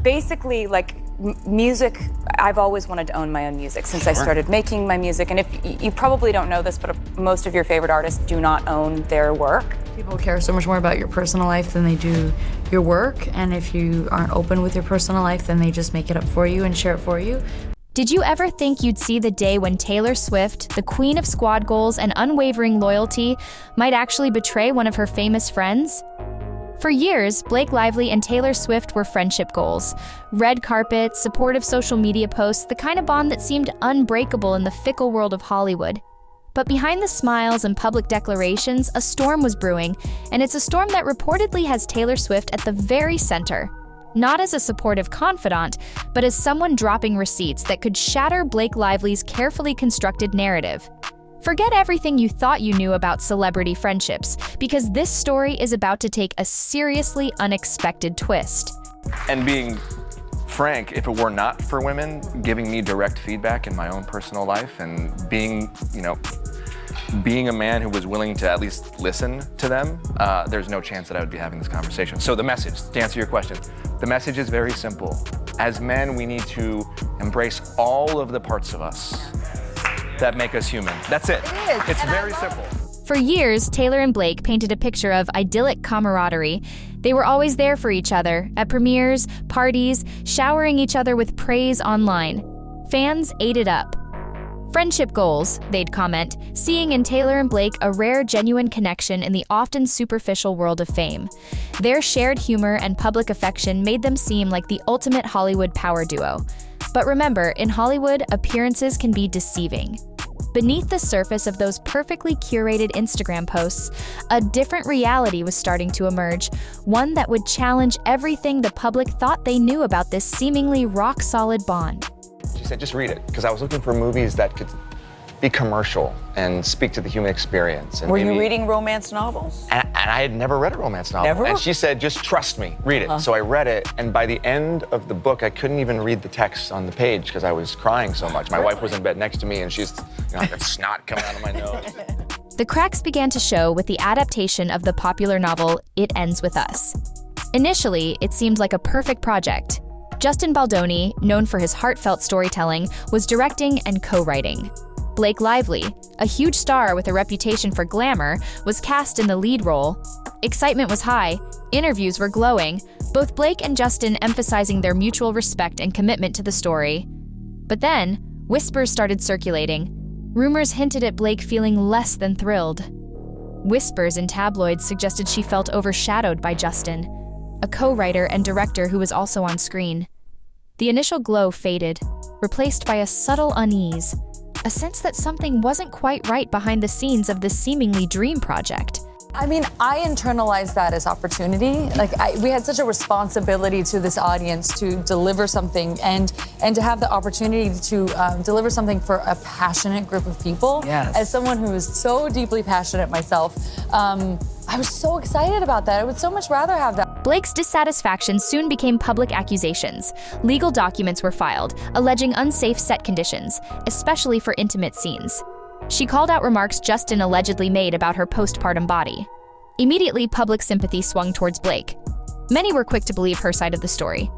Basically, like music, I've always wanted to own my own music since I started making my music. And if you probably don't know this, but most of your favorite artists do not own their work. People care so much more about your personal life than they do your work. And if you aren't open with your personal life, then they just make it up for you and share it for you. Did you ever think you'd see the day when Taylor Swift, the queen of squad goals and unwavering loyalty, might actually betray one of her famous friends? For years, Blake Lively and Taylor Swift were friendship goals. Red carpets, supportive social media posts, the kind of bond that seemed unbreakable in the fickle world of Hollywood. But behind the smiles and public declarations, a storm was brewing, and it's a storm that reportedly has Taylor Swift at the very center. Not as a supportive confidant, but as someone dropping receipts that could shatter Blake Lively's carefully constructed narrative. Forget everything you thought you knew about celebrity friendships, because this story is about to take a seriously unexpected twist. And being frank, if it were not for women giving me direct feedback in my own personal life and being a man who was willing to at least listen to them, there's no chance that I would be having this conversation. So the message, to answer your question, the message is very simple. As men, we need to embrace all of the parts of us that make us human. That's it. It's very simple. For years, Taylor and Blake painted a picture of idyllic camaraderie. They were always there for each other, at premieres, parties, showering each other with praise online. Fans ate it up. Friendship goals, they'd comment, seeing in Taylor and Blake a rare, genuine connection in the often superficial world of fame. Their shared humor and public affection made them seem like the ultimate Hollywood power duo. But remember, in Hollywood, appearances can be deceiving. Beneath the surface of those perfectly curated Instagram posts, a different reality was starting to emerge, one that would challenge everything the public thought they knew about this seemingly rock-solid bond. She said, just read it, because I was looking for movies that could be commercial and speak to the human experience. And Were you reading romance novels? And I had never read a romance novel. Never? And she said, just trust me, read it. So I read it, and by the end of the book, I couldn't even read the text on the page because I was crying so much. My wife was in bed next to me, and she's, got snot coming out of my nose. The cracks began to show with the adaptation of the popular novel, It Ends With Us. Initially, it seemed like a perfect project. Justin Baldoni, known for his heartfelt storytelling, was directing and co-writing. Blake Lively, a huge star with a reputation for glamour, was cast in the lead role. Excitement was high, interviews were glowing, both Blake and Justin emphasizing their mutual respect and commitment to the story. But then, whispers started circulating. Rumors hinted at Blake feeling less than thrilled. Whispers in tabloids suggested she felt overshadowed by Justin, a co-writer and director who was also on screen. The initial glow faded, replaced by a subtle unease, a sense that something wasn't quite right behind the scenes of this seemingly dream project. I mean, I internalized that as opportunity. We had such a responsibility to this audience to deliver something and to have the opportunity to deliver something for a passionate group of people. Yes. As someone who is so deeply passionate myself, I was so excited about that. I would so much rather have that. Blake's dissatisfaction soon became public accusations. Legal documents were filed, alleging unsafe set conditions, especially for intimate scenes. She called out remarks Justin allegedly made about her postpartum body. Immediately, public sympathy swung towards Blake. Many were quick to believe her side of the story.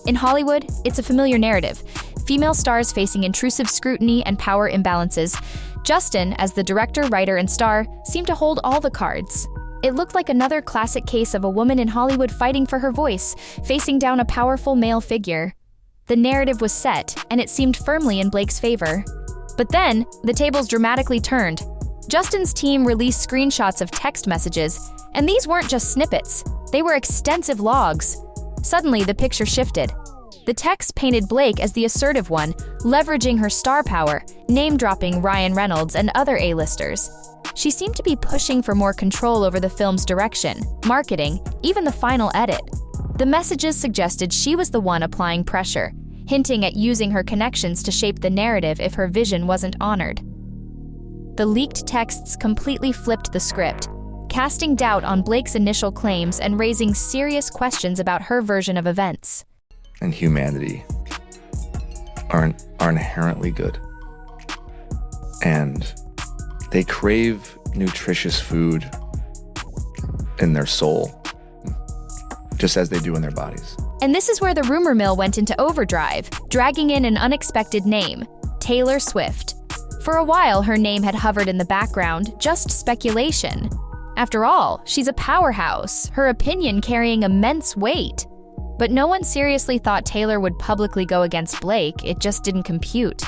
In Hollywood, it's a familiar narrative. Female stars facing intrusive scrutiny and power imbalances. Justin, as the director, writer, and star, seemed to hold all the cards. It looked like another classic case of a woman in Hollywood fighting for her voice, facing down a powerful male figure. The narrative was set, and it seemed firmly in Blake's favor. But then, the tables dramatically turned. Justin's team released screenshots of text messages, and these weren't just snippets. They were extensive logs. Suddenly, the picture shifted. The text painted Blake as the assertive one, leveraging her star power, name-dropping Ryan Reynolds and other A-listers. She seemed to be pushing for more control over the film's direction, marketing, even the final edit. The messages suggested she was the one applying pressure, hinting at using her connections to shape the narrative if her vision wasn't honored. The leaked texts completely flipped the script, casting doubt on Blake's initial claims and raising serious questions about her version of events. And humanity are inherently good. And they crave nutritious food in their soul, just as they do in their bodies. And this is where the rumor mill went into overdrive, dragging in an unexpected name, Taylor Swift. For a while, her name had hovered in the background, just speculation. After all, she's a powerhouse, her opinion carrying immense weight. But no one seriously thought Taylor would publicly go against Blake. It just didn't compute.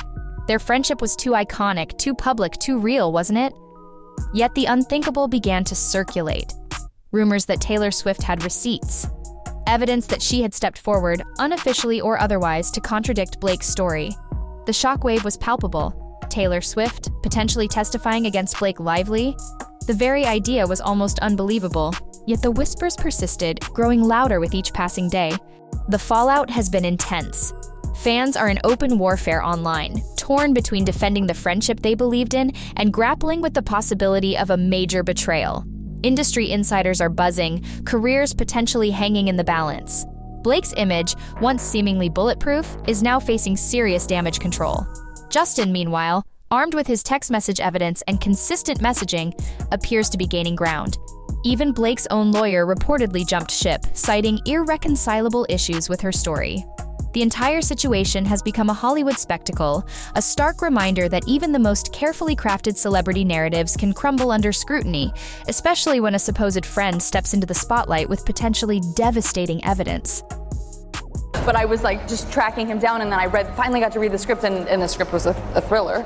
Their friendship was too iconic, too public, too real, wasn't it? Yet the unthinkable began to circulate. Rumors that Taylor Swift had receipts. Evidence that she had stepped forward, unofficially or otherwise, to contradict Blake's story. The shockwave was palpable. Taylor Swift, potentially testifying against Blake Lively? The very idea was almost unbelievable, yet the whispers persisted, growing louder with each passing day. The fallout has been intense. Fans are in open warfare online, torn between defending the friendship they believed in and grappling with the possibility of a major betrayal. Industry insiders are buzzing, careers potentially hanging in the balance. Blake's image, once seemingly bulletproof, is now facing serious damage control. Justin, meanwhile, armed with his text message evidence and consistent messaging, appears to be gaining ground. Even Blake's own lawyer reportedly jumped ship, citing irreconcilable issues with her story. The entire situation has become a Hollywood spectacle, a stark reminder that even the most carefully crafted celebrity narratives can crumble under scrutiny, especially when a supposed friend steps into the spotlight with potentially devastating evidence. But I was like just tracking him down, and then finally got to read the script, and the script was a thriller.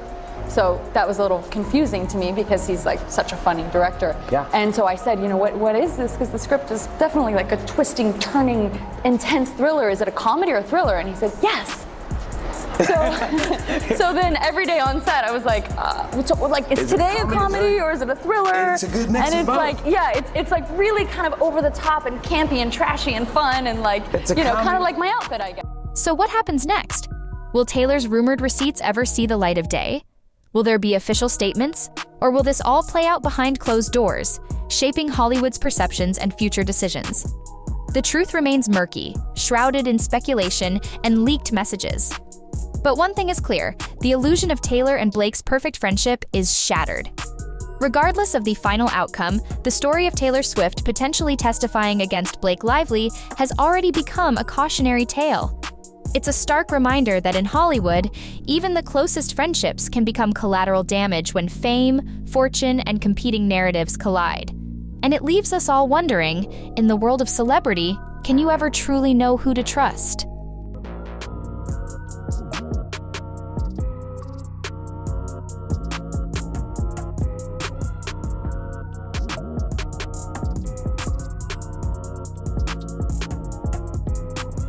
So that was a little confusing to me because he's like such a funny director. Yeah. And so I said, what is this? Because the script is definitely like a twisting, turning, intense thriller. Is it a comedy or a thriller? And he said, yes. So then every day on set, I was like, is today a comedy or is it a thriller? It's a good mix and of it's both. like, yeah, it's like really kind of over the top and campy and trashy and fun and like, kind of like my outfit, I guess. So what happens next? Will Taylor's rumored receipts ever see the light of day? Will there be official statements? Or will this all play out behind closed doors, shaping Hollywood's perceptions and future decisions? The truth remains murky, shrouded in speculation and leaked messages. But one thing is clear, the illusion of Taylor and Blake's perfect friendship is shattered. Regardless of the final outcome, the story of Taylor Swift potentially testifying against Blake Lively has already become a cautionary tale. It's a stark reminder that in Hollywood, even the closest friendships can become collateral damage when fame, fortune, and competing narratives collide. And it leaves us all wondering, in the world of celebrity, can you ever truly know who to trust?